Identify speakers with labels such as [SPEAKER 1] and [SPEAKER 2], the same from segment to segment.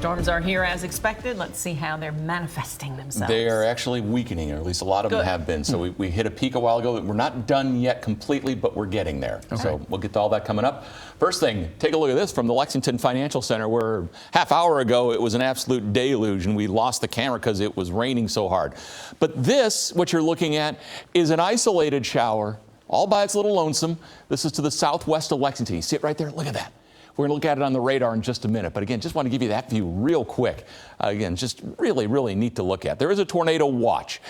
[SPEAKER 1] Storms are here as expected. Let's see how they're manifesting themselves.
[SPEAKER 2] They are actually weakening, or at least a lot of them have been. So we hit a peak a while ago. We're not done yet completely, but we're getting there. Okay. So we'll get to all that coming up. First thing, take a look at this from the Lexington Financial Center, where half hour ago it was an absolute deluge and we lost the camera because it was raining so hard. But this, what you're looking at, is an isolated shower all by its little lonesome. This is to the southwest of Lexington. You see it right there? Look at that. We're going to look at it on the radar in just a minute. But again, just want to give you that view real quick. Again, just really, really neat to look at. There is a tornado watch.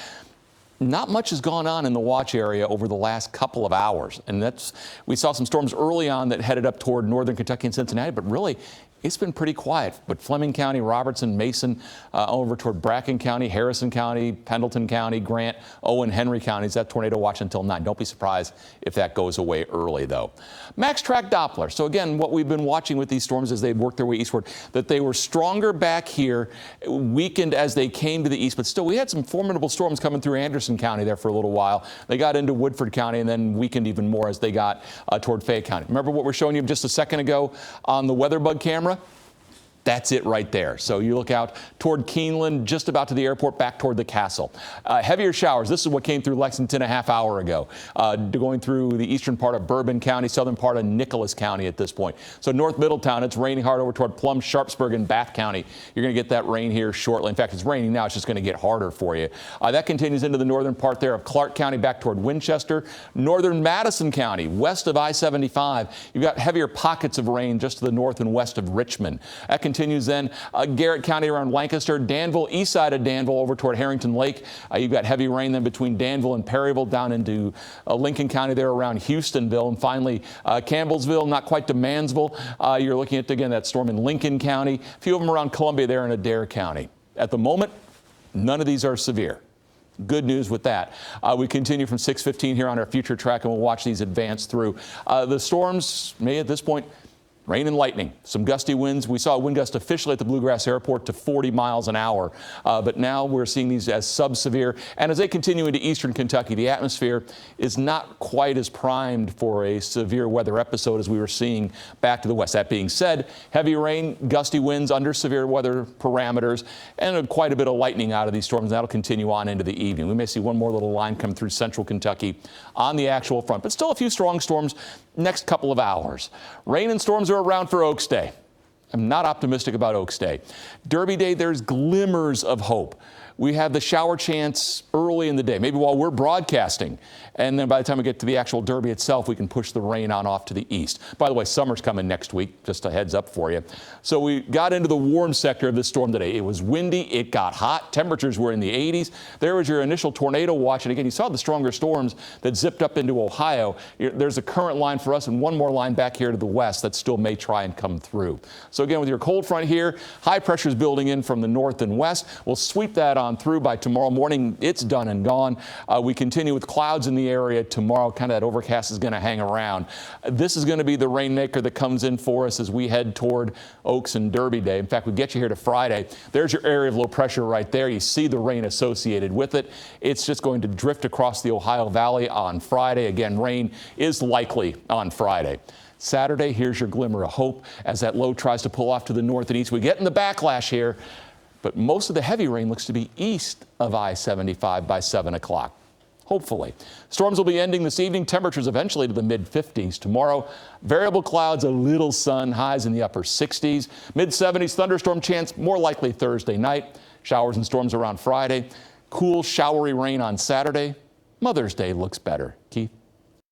[SPEAKER 2] Not much has gone on in the watch area over the last couple of hours. And we saw some storms early on that headed up toward northern Kentucky and Cincinnati, but really, it's been pretty quiet. But Fleming County, Robertson, Mason, over toward Bracken County, Harrison County, Pendleton County, Grant, Owen, Henry counties, that tornado watch until 9. Don't be surprised if that goes away early, though. Max Track Doppler. So again, what we've been watching with these storms as they work their way eastward, that they were stronger back here, weakened as they came to the east. But still, we had some formidable storms coming through Anderson County there for a little while. They got into Woodford County and then weakened even more as they got toward Fayette County. Remember what we're showing you just a second ago on the WeatherBug camera? That's it right there. So you look out toward Keeneland, just about to the airport, back toward the castle. Heavier showers. This is what came through Lexington a half hour ago, going through the eastern part of Bourbon County, southern part of Nicholas County at this point. So North Middletown, it's raining hard over toward Plum, Sharpsburg, and Bath County. You're going to get that rain here shortly. In fact, it's raining now. It's just going to get harder for you. That continues into the northern part there of Clark County, back toward Winchester. Northern Madison County, west of I-75. You've got heavier pockets of rain just to the north and west of Richmond. That continues then Garrett County around Lancaster, Danville, east side of Danville over toward Harrington Lake. You've got heavy rain then between Danville and Perryville down into Lincoln County there around Houstonville. And finally, Campbellsville, not quite to Mansville. You're looking at, again, that storm in Lincoln County. A few of them around Columbia there in Adair County. At the moment, none of these are severe. Good news with that. We continue from 6:15 here on our future track, and we'll watch these advance through. The storms may at this point rain and lightning, some gusty winds. We saw a wind gust officially at the Bluegrass Airport to 40 miles an hour, but now we're seeing these as sub-severe. And as they continue into eastern Kentucky, the atmosphere is not quite as primed for a severe weather episode as we were seeing back to the west. That being said, heavy rain, gusty winds under severe weather parameters, and quite a bit of lightning out of these storms. That'll continue on into the evening. We may see one more little line come through central Kentucky on the actual front, but still a few strong storms next couple of hours. Rain and storms are around for Oaks Day. I'm not optimistic about Oaks Day. Derby Day, there's glimmers of hope. We have the shower chance early in the day, maybe while we're broadcasting. And then by the time we get to the actual Derby itself, we can push the rain on off to the east. By the way, summer's coming next week, just a heads up for you. So we got into the warm sector of this storm today. It was windy, it got hot, temperatures were in the 80s. There was your initial tornado watch. And again, you saw the stronger storms that zipped up into Ohio. There's a current line for us and one more line back here to the west that still may try and come through. So again, with your cold front here, high pressure is building in from the north and west. We'll sweep that on through. By tomorrow morning, it's done and gone. We continue with clouds in the area tomorrow. Kind of that overcast is going to hang around. This is going to be the rainmaker that comes in for us as we head toward Oaks and Derby Day. In fact, we get you here to Friday. There's your area of low pressure right there. You see the rain associated with it. It's just going to drift across the Ohio Valley on Friday. Again, rain is likely on Friday. Saturday, here's your glimmer of hope as that low tries to pull off to the north and east. We get in the backlash here. But most of the heavy rain looks to be east of I-75 by 7 o'clock. Hopefully. Storms will be ending this evening. Temperatures eventually to the mid-50s. Tomorrow, variable clouds, a little sun, highs in the upper 60s. Mid-70s, thunderstorm chance more likely Thursday night. Showers and storms around Friday. Cool, showery rain on Saturday. Mother's Day looks better. Keith?